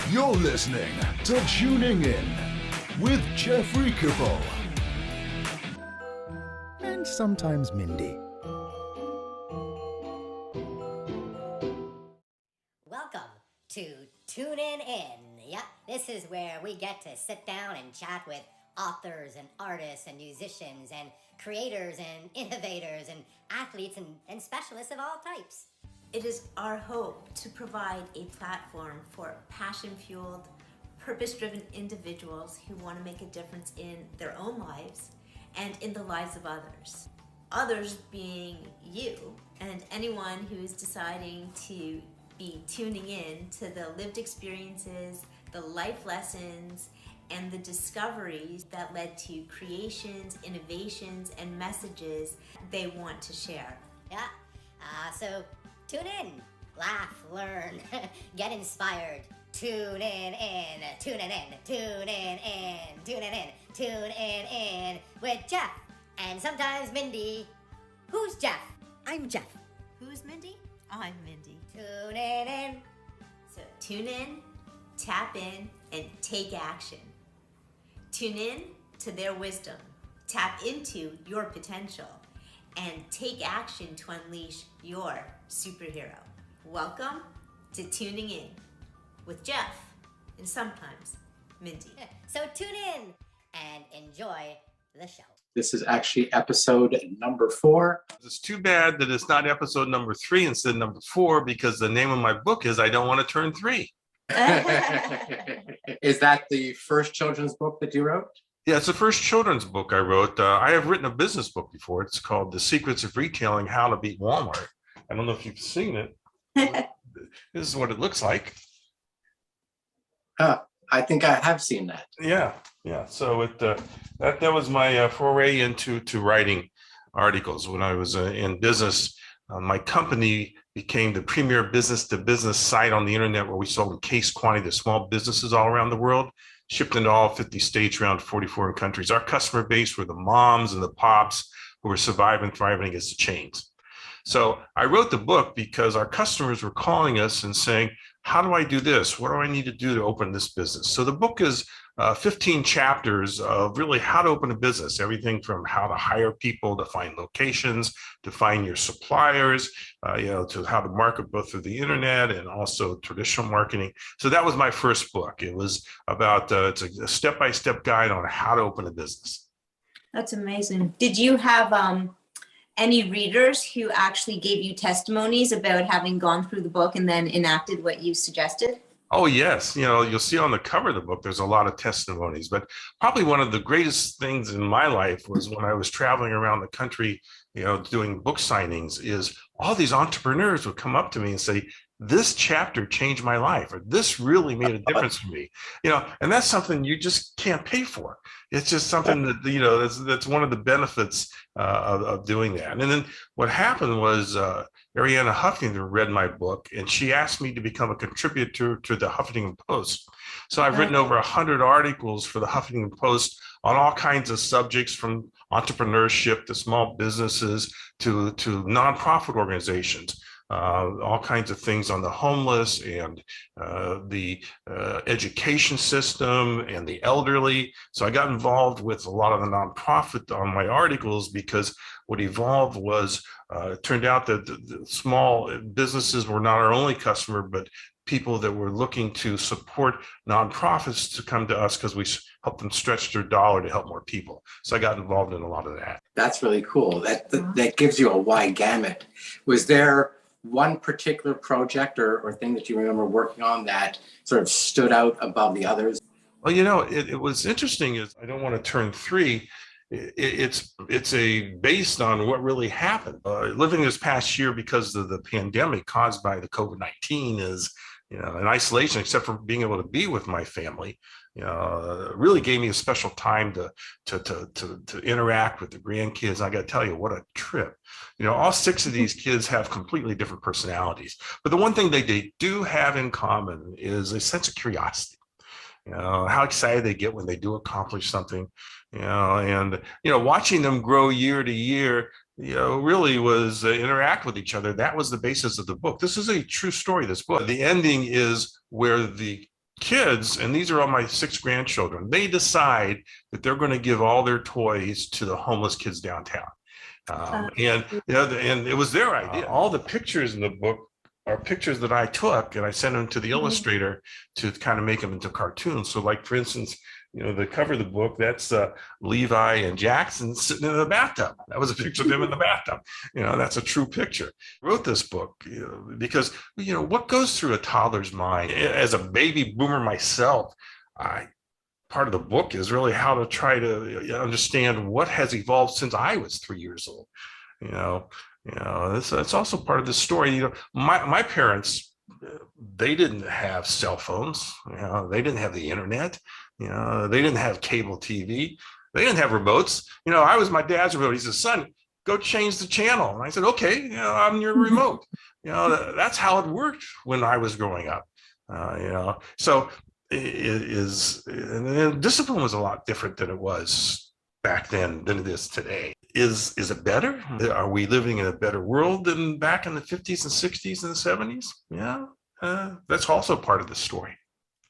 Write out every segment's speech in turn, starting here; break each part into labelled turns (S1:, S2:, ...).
S1: You're listening to Tuning In with Jeffrey Kipple. And sometimes Mindy.
S2: Welcome to Tuning In. Yep, this is where we get to sit down and chat with authors and artists and musicians and creators and innovators and athletes and specialists of all types.
S3: It is our hope to provide a platform for passion-fueled, purpose-driven individuals who want to make a difference in their own lives and in the lives of others. Others being you and anyone who is deciding to be tuning in to the lived experiences, the life lessons, and the discoveries that led to creations, innovations, and messages they want to share.
S2: Yeah, so tune in, laugh, learn, get inspired. Tune in, tune in, tune in, tune in, tune in with Jeff and sometimes Mindy. Who's Jeff? I'm Jeff.
S3: Who's Mindy? I'm Mindy.
S2: Tune in.
S3: So tune in, tap in, and take action. Tune in to their wisdom, tap into your potential, and take action to unleash your superhero. Welcome to Tuning In with Jeff and sometimes Mindy.
S2: So tune in and enjoy the show.
S4: This is actually episode number 4.
S5: It's too bad that it's not episode number 3 instead of number 4, because the name of my book is I Don't Want to Turn 3.
S4: Is that the first children's book that you wrote?
S5: Yeah, it's the first children's book I wrote. I have written a business book before. It's called The Secrets of Retailing, How to Beat Walmart. I don't know if you've seen it. This is what it looks like.
S4: I think I have seen that.
S5: Yeah. So that was my foray into writing articles. When I was in business, my company became the premier business-to-business site on the internet, where we sold in case quantity to small businesses all around the world, shipped into all 50 states, around 44 countries. Our customer base were the moms and the pops who were surviving, thriving against the chains. So I wrote the book because our customers were calling us and saying, how do I do this? What do I need to do to open this business? So the book is 15 chapters of really how to open a business, everything from how to hire people, to find locations, to find your suppliers, to how to market both through the internet and also traditional marketing. So that was my first book. It was about, it's a step-by-step guide on how to open a business.
S3: That's amazing. Did you have any readers who actually gave you testimonies about having gone through the book and then enacted what you suggested?
S5: Oh, yes. You'll see on the cover of the book, there's a lot of testimonies, but probably one of the greatest things in my life was when I was traveling around the country, doing book signings, is all these entrepreneurs would come up to me and say, this chapter changed my life, or this really made a difference for me, and that's something you just can't pay for. It's just something that, that's one of the benefits of doing that. And then what happened was Arianna Huffington read my book, and she asked me to become a contributor to the Huffington Post. So I've written over 100 articles for the Huffington Post on all kinds of subjects, from entrepreneurship to small businesses to nonprofit organizations. All kinds of things on the homeless and the education system and the elderly. So I got involved with a lot of the nonprofit on my articles, because what evolved was it turned out that the small businesses were not our only customer, but people that were looking to support nonprofits to come to us, because we help them stretch their dollar to help more people. So I got involved in a lot of that.
S4: That's really cool. That gives you a wide gamut. Was there one particular project or thing that you remember working on that sort of stood out above the others?
S5: Well, it was interesting is I Don't Want to Turn 3. It's based on what really happened. Living this past year because of the pandemic caused by the COVID-19 is, in isolation, except for being able to be with my family. Really gave me a special time to interact with the grandkids. I got to tell you, what a trip. All 6 of these kids have completely different personalities, but the one thing they do have in common is a sense of curiosity. How excited they get when they do accomplish something, and watching them grow year to year, really was interact with each other. That was the basis of the book. This is a true story, this book. The ending is where the kids, and these are all my 6 grandchildren, they decide that they're going to give all their toys to the homeless kids downtown. And and it was their idea. All the pictures in the book are pictures that I took, and I sent them to the illustrator to kind of make them into cartoons. So, like for instance, the cover of the book, that's Levi and Jackson sitting in the bathtub. That was a picture of them in the bathtub. That's a true picture. I wrote this book because what goes through a toddler's mind. As a baby boomer myself, part of the book is really how to try to understand what has evolved since I was 3 years old. It's also part of the story. My parents, they didn't have cell phones. They didn't have the internet. They didn't have cable TV. They didn't have remotes. I was my dad's remote. He said, "Son, go change the channel." And I said, "Okay, I'm your remote." That's how it worked when I was growing up. So it is, and then discipline was a lot different than it was back then than it is today. Is it better? Are we living in a better world than back in the 50s and 60s and 70s? Yeah, that's also part of the story.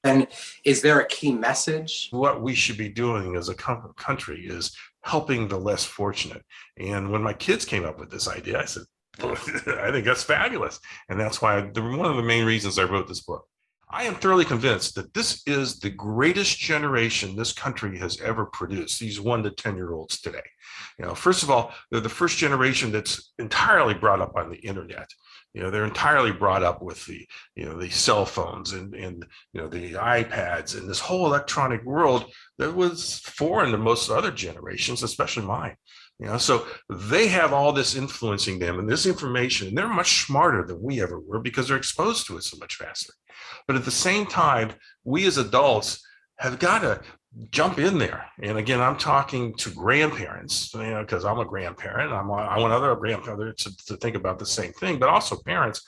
S4: And is there a key message?
S5: What we should be doing as a country is helping the less fortunate. And when my kids came up with this idea, I said, I think that's fabulous. And that's why one of the main reasons I wrote this book. I am thoroughly convinced that this is the greatest generation this country has ever produced, these 1 to 10-year-olds today. First of all, they're the first generation that's entirely brought up on the internet. They're entirely brought up with the cell phones and the iPads and this whole electronic world that was foreign to most other generations, especially mine. So they have all this influencing them and this information, and they're much smarter than we ever were because they're exposed to it so much faster. But at the same time, we as adults have got to jump in there. And again, I'm talking to grandparents, because I'm a grandparent. I want other grandparents to think about the same thing, but also parents,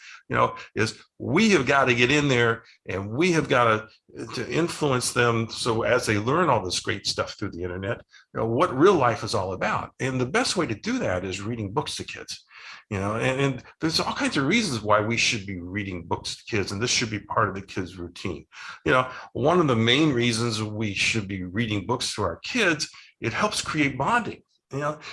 S5: is we have got to get in there and we have got to influence them. So as they learn all this great stuff through the internet, what real life is all about. And the best way to do that is reading books to kids. And there's all kinds of reasons why we should be reading books to kids, and this should be part of the kids' routine. One of the main reasons we should be reading books to our kids, it helps create bonding.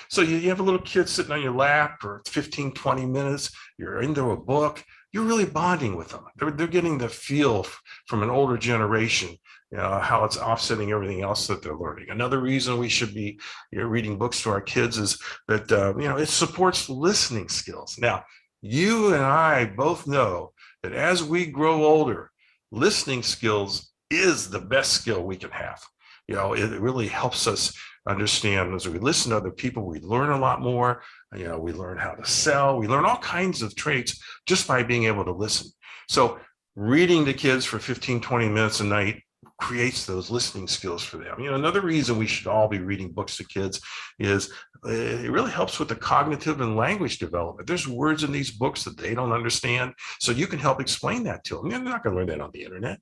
S5: So you have a little kid sitting on your lap for 15, 20 minutes, you're into a book, you're really bonding with them. They're getting the feel from an older generation, how it's offsetting everything else that they're learning. Another reason we should be reading books to our kids is that, it supports listening skills. Now, you and I both know that as we grow older, listening skills is the best skill we can have. It really helps us understand as we listen to other people, we learn a lot more. We learn how to sell. We learn all kinds of traits just by being able to listen. So reading to kids for 15, 20 minutes a night creates those listening skills for them. Another reason we should all be reading books to kids is it really helps with the cognitive and language development. There's words in these books that they don't understand, so you can help explain that to them. They're not going to learn that on the internet.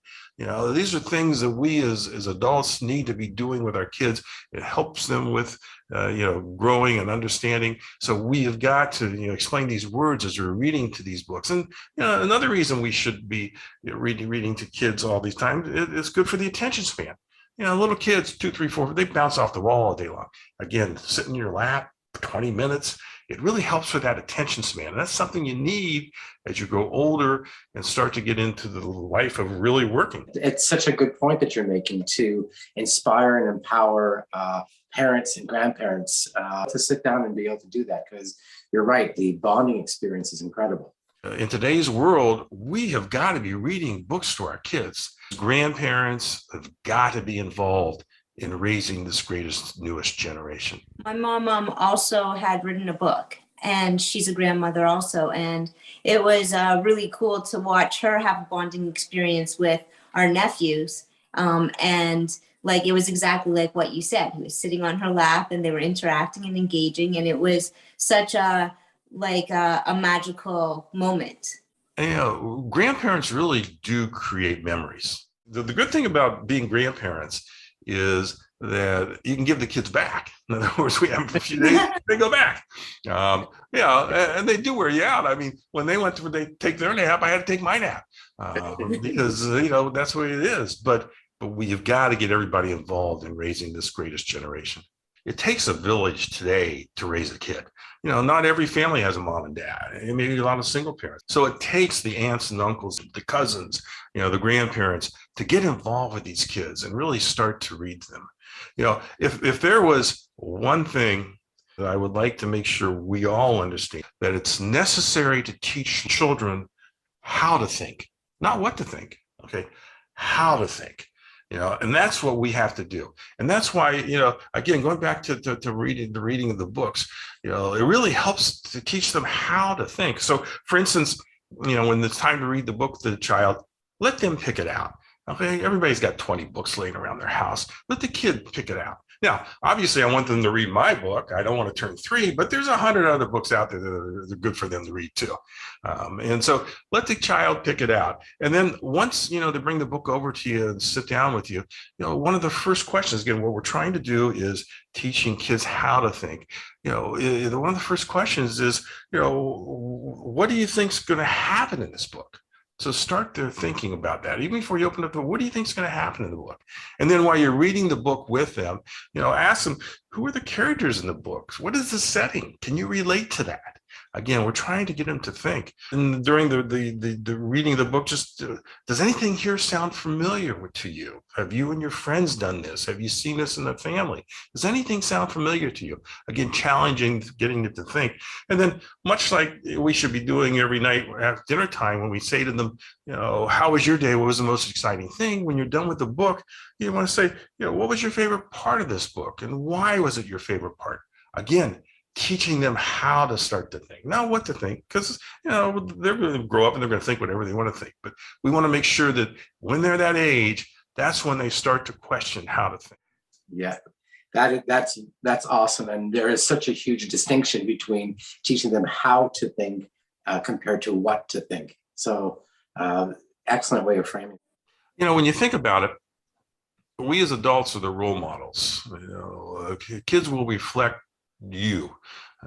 S5: These are things that we as adults need to be doing with our kids. It helps them with growing and understanding. So we have got to explain these words as we're reading to these books. And another reason we should be reading to kids all these times, it's good for the attention span. Little kids, 2, 3, 4, they bounce off the wall all day long. Again, sit in your lap for 20 minutes. It really helps with that attention span. And that's something you need as you grow older and start to get into the life of really working.
S4: It's such a good point that you're making to inspire and empower parents and grandparents to sit down and be able to do that, because you're right, the bonding experience is incredible.
S5: In today's world, we have got to be reading books to our kids. Grandparents have got to be involved in raising this greatest, newest generation.
S3: My mom also had written a book, and she's a grandmother also. And it was really cool to watch her have a bonding experience with our nephews. And it was exactly like what you said. He was sitting on her lap and they were interacting and engaging. And it was such a magical moment.
S5: Grandparents really do create memories. The good thing about being grandparents is that you can give the kids back. In other words, we have them for a few days, they go back. And they do wear you out. I mean, when they take their nap, I had to take my nap because that's the way it is. But we've got to get everybody involved in raising this greatest generation. It takes a village today to raise a kid. Not every family has a mom and dad, and maybe a lot of single parents. So it takes the aunts and uncles, the cousins, the grandparents to get involved with these kids and really start to read them. If there was one thing that I would like to make sure we all understand, that it's necessary to teach children how to think, not what to think, okay, how to think. And that's what we have to do. And that's why, again, going back to reading the reading of the books, it really helps to teach them how to think. So, for instance, when it's time to read the book to the child, let them pick it out. Okay, everybody's got 20 books laying around their house. Let the kid pick it out. Now, obviously, I want them to read my book. I don't want to turn 3, but there's 100 other books out there that are good for them to read too. And so let the child pick it out. And then once, they bring the book over to you and sit down with you, one of the first questions, again, what we're trying to do is teaching kids how to think. One of the first questions is, what do you think is going to happen in this book? So start their thinking about that. Even before you open up the book, what do you think is going to happen in the book? And then while you're reading the book with them, ask them, who are the characters in the books? What is the setting? Can you relate to that? Again, we're trying to get them to think. And during the reading of the book, just does anything here sound familiar to you? Have you and your friends done this? Have you seen this in the family? Does anything sound familiar to you? Again, challenging, getting them to think. And then much like we should be doing every night at dinner time, when we say to them, how was your day? What was the most exciting thing? When you're done with the book, you want to say, what was your favorite part of this book? And why was it your favorite part? Again, teaching them how to start to think, not what to think, because they're going to grow up and they're going to think whatever they want to think. But we want to make sure that when they're that age, that's when they start to question how to think.
S4: Yeah, that's awesome. And there is such a huge distinction between teaching them how to think compared to what to think. So excellent way of framing.
S5: When you think about it, we as adults are the role models. Kids will reflect you.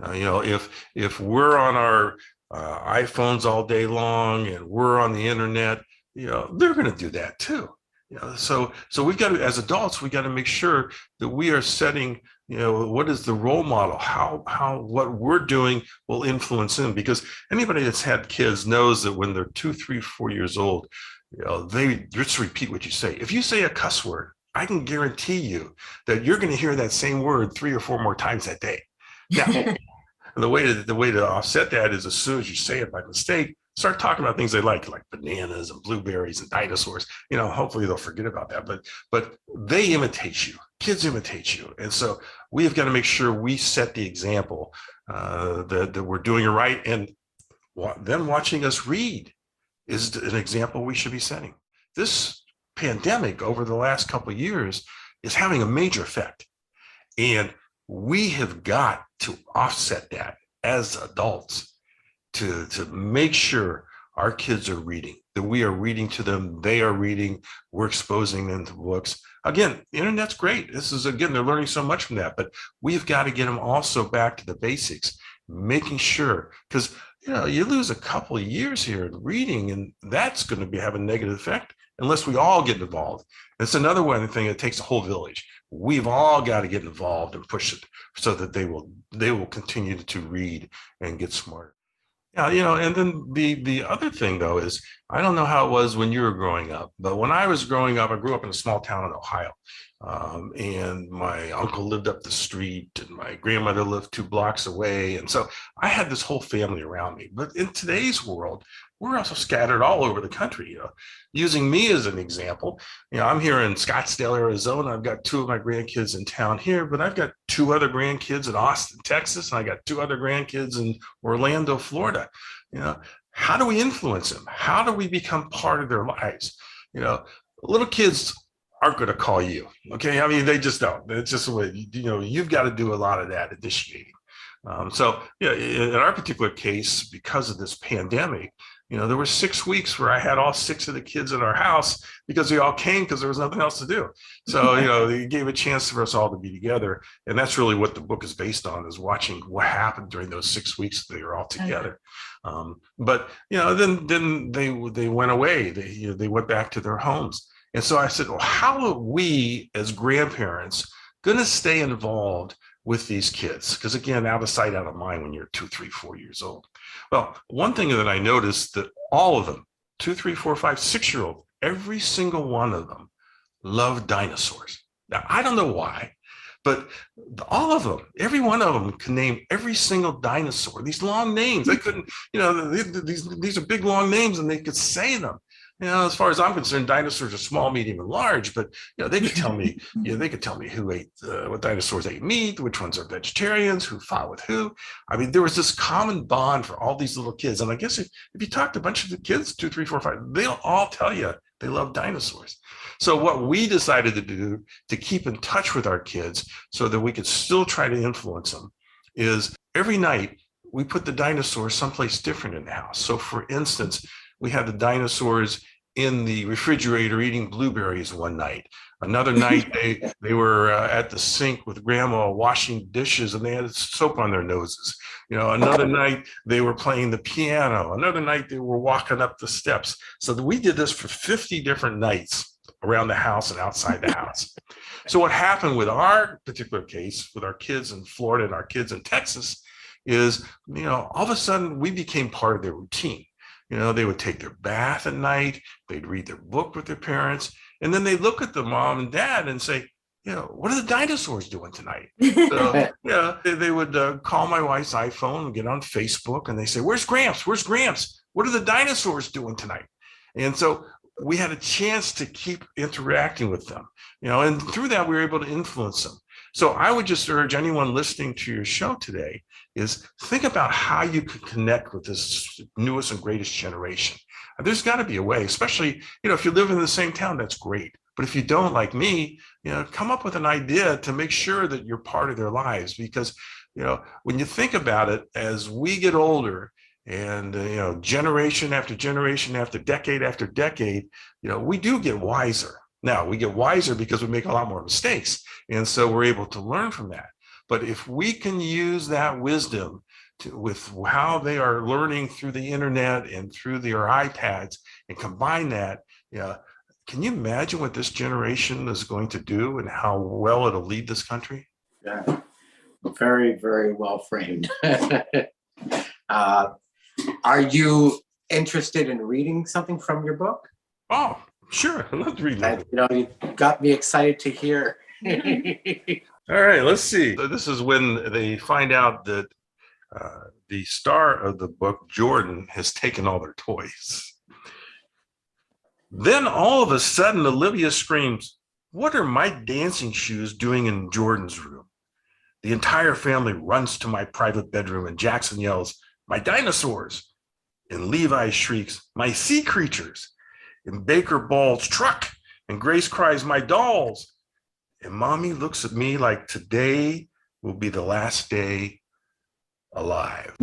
S5: If we're on our iPhones all day long and we're on the internet, they're going to do that too. So we've got to, as adults, we got to make sure that we are setting, what is the role model? How what we're doing will influence them, because anybody that's had kids knows that when they're 2, 3, 4 years old, they just repeat what you say. If you say a cuss word, I can guarantee you that you're going to hear that same word 3 or 4 more times that day. Now, the way to offset that is, as soon as you say it by mistake, start talking about things they like bananas and blueberries and dinosaurs. Hopefully they'll forget about that. But they imitate you. Kids imitate you, and so we have got to make sure we set the example that we're doing it right. And them watching us read is an example we should be setting. This pandemic over the last couple of years is having a major effect, and we have got to offset that as adults to make sure our kids are reading, that we are reading to them, they are reading, we're exposing them to books. Again, the internet's great. They're learning so much from that, but we've got to get them also back to the basics, making sure, because you lose a couple of years here in reading, and that's going to have a negative effect unless we all get involved. It's another one thing that takes a whole village. We've all got to get involved and push it so that they will continue to read and get smarter. Yeah, and then the other thing though is, I don't know how it was when you were growing up, but when I was growing up, I grew up in a small town in Ohio. And my uncle lived up the street and my grandmother lived 2 blocks away. And so I had this whole family around me. But in today's world, we're also scattered all over the country. Using me as an example, I'm here in Scottsdale, Arizona. I've got 2 of my grandkids in town here, but I've got 2 other grandkids in Austin, Texas, and I got 2 other grandkids in Orlando, Florida. How do we influence them? How do we become part of their lives? Little kids aren't going to call you. Okay. I mean, they just don't. It's just the way, you've got to do a lot of that initiating. In our particular case, because of this pandemic, There were 6 weeks where I had all 6 of the kids in our house because we all came because there was nothing else to do. So, they gave a chance for us all to be together. And that's really what the book is based on, is watching what happened during those 6 weeks that they were all together. But, then they went away. They went back to their homes. And so I said, well, how are we as grandparents going to stay involved with these kids? Because again, out of sight, out of mind when you're 2, 3, 4 years old. Well, one thing that I noticed that all of them, 2, 3, 4, 5, 6-year-old, every single one of them loved dinosaurs. Now, I don't know why, but all of them, every one of them can name every single dinosaur. These long names, they couldn't, these are big long names and they could say them. As far as I'm concerned, dinosaurs are small, medium, and large. But they could tell me, they could tell me who ate what dinosaurs ate meat, which ones are vegetarians, who fought with who. I mean, there was this common bond for all these little kids. And I guess if you talk to a bunch of the kids, 2, 3, 4, 5, they'll all tell you they love dinosaurs. So what we decided to do to keep in touch with our kids so that we could still try to influence them is every night we put the dinosaurs someplace different in the house. So for instance, we had the dinosaurs in the refrigerator eating blueberries one night. Another night, they were at the sink with grandma washing dishes and they had soap on their noses. Another night, they were playing the piano. Another night, they were walking up the steps. So we did this for 50 different nights around the house and outside the house. So what happened with our particular case, with our kids in Florida and our kids in Texas, is, all of a sudden, we became part of their routine. They would take their bath at night, they'd read their book with their parents, and then they'd look at the mom and dad and say, what are the dinosaurs doing tonight? So, they would call my wife's iPhone and get on Facebook and they say, where's Gramps? Where's Gramps? What are the dinosaurs doing tonight? And so we had a chance to keep interacting with them, and through that, we were able to influence them. So I would just urge anyone listening to your show today is think about how you can connect with this newest and greatest generation. There's got to be a way, especially, if you live in the same town, that's great. But if you don't, like me, come up with an idea to make sure that you're part of their lives. Because, when you think about it, as we get older and, generation after generation after decade, we do get wiser. Now, we get wiser because we make a lot more mistakes. And so we're able to learn from that. But if we can use that wisdom with how they are learning through the internet and through their iPads and combine that, can you imagine what this generation is going to do and how well it'll lead this country?
S4: Yeah, very, very well framed. Are you interested in reading something from your book?
S5: Oh, sure. Let's read that.
S4: You got me excited to hear.
S5: All right, let's see. So this is when they find out that the star of the book, Jordan, has taken all their toys. Then all of a sudden, Olivia screams, "What are my dancing shoes doing in Jordan's room?" The entire family runs to my private bedroom and Jackson yells, "My dinosaurs!" And Levi shrieks, "My sea creatures!" And Baker bawls, "Truck!" And Grace cries, "My dolls!" And Mommy looks at me like today will be the last day alive.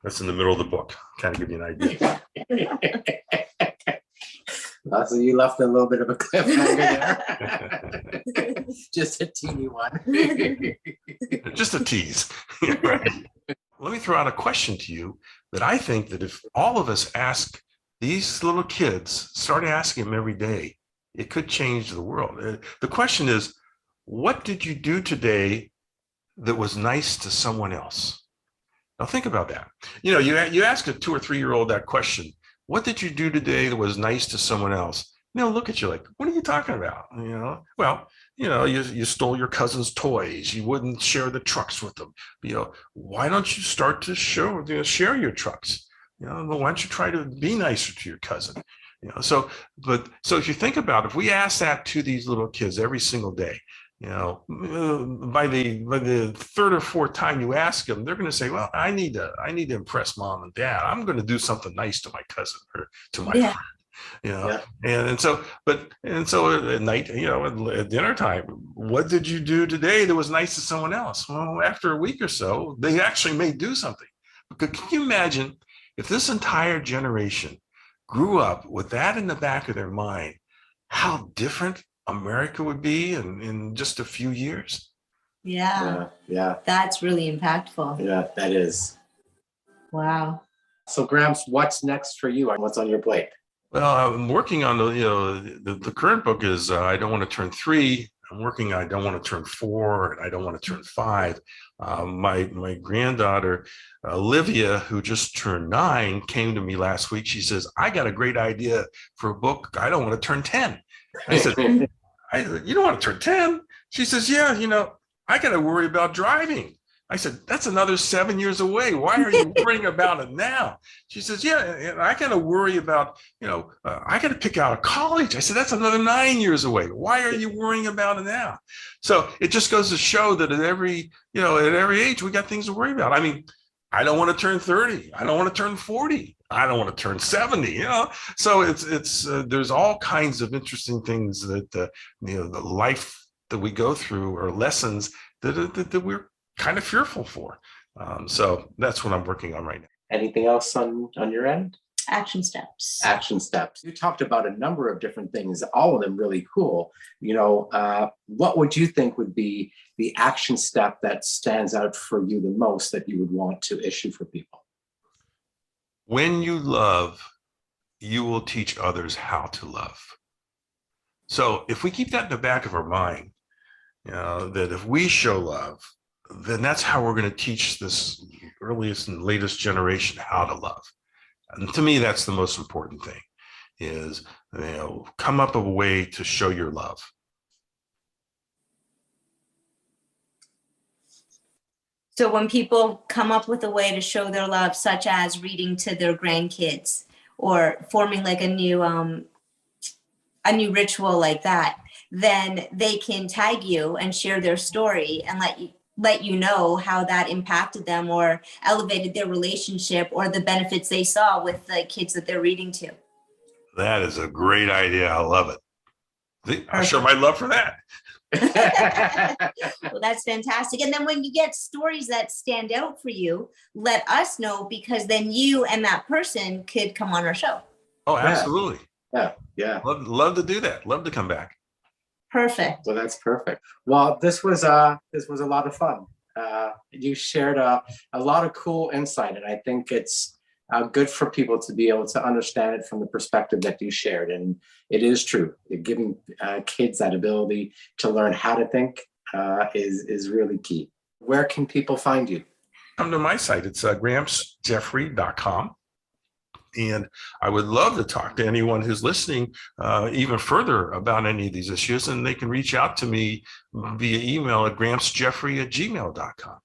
S5: That's in the middle of the book. Kind of give you an idea.
S4: So you left a little bit of a cliffhanger there. Just a teeny one.
S5: Just a tease. Right. Let me throw out a question to you that I think that if all of us ask these little kids, start asking them every day, it could change the world. The question is, what did you do today that was nice to someone else? Now think about that. You ask a 2 or 3 year old that question, what did you do today that was nice to someone else? They'll look at you like, what are you talking about? You stole your cousin's toys. You wouldn't share the trucks with them. Why don't you start to share your trucks? Why don't you try to be nicer to your cousin? So if you think about it, if we ask that to these little kids every single day, by the third or fourth time you ask them, they're going to say, well, I need to impress mom and dad. I'm going to do something nice to my cousin or to my friend. And so at night, at dinner time, what did you do today that was nice to someone else? Well, after a week or so, they actually may do something. But can you imagine if this entire generation grew up with that in the back of their mind, how different America would be in just a few years.
S4: Yeah.
S3: That's really impactful.
S4: Yeah, that is.
S3: Wow.
S4: So Gramps, what's next for you? What's on your plate?
S5: Well, I'm working on the current book is I Don't Want to Turn 3. I'm working, I Don't Want to Turn 4, and I Don't Want to Turn 5. My granddaughter, Olivia, who just turned 9, came to me last week. She says, I got a great idea for a book. I don't want to turn 10. I said, you don't want to turn 10? She says, yeah, I got to worry about driving. I said, that's another 7 years away. Why are you worrying about it now? She says, yeah, and I got to worry about, I got to pick out a college. I said, that's another 9 years away. Why are you worrying about it now? So it just goes to show that at every age, we got things to worry about. I mean, I don't want to turn 30. I don't want to turn 40. I don't want to turn 70, So it's there's all kinds of interesting things that, the life that we go through are lessons that we're kind of fearful for. So that's what I'm working on right now.
S4: Anything else on your end?
S3: Action steps.
S4: Action steps. You talked about a number of different things, all of them really cool. What would you think would be the action step that stands out for you the most that you would want to issue for people?
S5: When you love, you will teach others how to love. So if we keep that in the back of our mind, that if we show love, then that's how we're going to teach this earliest and latest generation how to love. And to me, that's the most important thing is, come up with a way to show your love.
S3: So when people come up with a way to show their love, such as reading to their grandkids or forming like a new ritual like that, then they can tag you and share their story and let you know how that impacted them or elevated their relationship or the benefits they saw with the kids that they're reading to.
S5: That is a great idea. I love it. I'll show my love for that.
S3: Well, that's fantastic. And then when you get stories that stand out for you, let us know, because then you and that person could come on our show.
S5: Oh, absolutely.
S4: Yeah.
S5: Love to do that. Love to come back.
S3: Perfect.
S4: Well, that's perfect. Well, this was a lot of fun. You shared a lot of cool insight, and I think it's good for people to be able to understand it from the perspective that you shared. And it is true. Giving kids that ability to learn how to think is really key. Where can people find you?
S5: Come to my site. It's grampsjeffrey.com. And I would love to talk to anyone who's listening even further about any of these issues. And they can reach out to me via email at grampsjeffrey@gmail.com.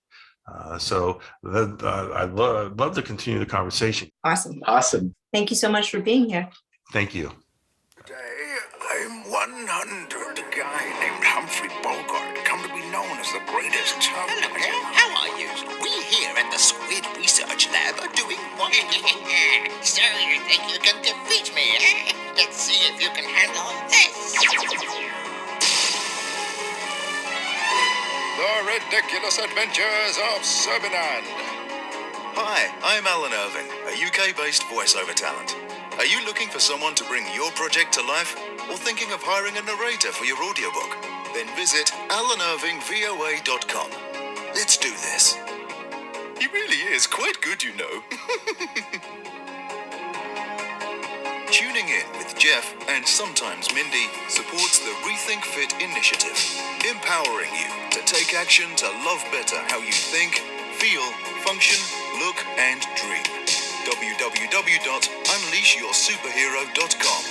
S5: I'd love to continue the conversation.
S3: Awesome. Thank you so much for being here.
S5: Thank you.
S6: Today, I'm 100. A guy named Humphrey Bogart, come to be known as the greatest child.
S7: Hello there, how are you? We here at the Squid Research Lab are doing wonderful. So you think you can defeat me, eh? Let's see if you can handle this.
S6: The Ridiculous Adventures of Servinand.
S8: Hi, I'm Alan Irving, a UK-based voiceover talent. Are you looking for someone to bring your project to life, or thinking of hiring a narrator for your audiobook? Then visit alanirvingvoa.com. Let's do this. He really is quite good, you know. Tuning in with Jeff and sometimes Mindy supports the Rethink Fit initiative, empowering you to take action to love better how you think, feel, function, look, and dream. www.unleashyoursuperhero.com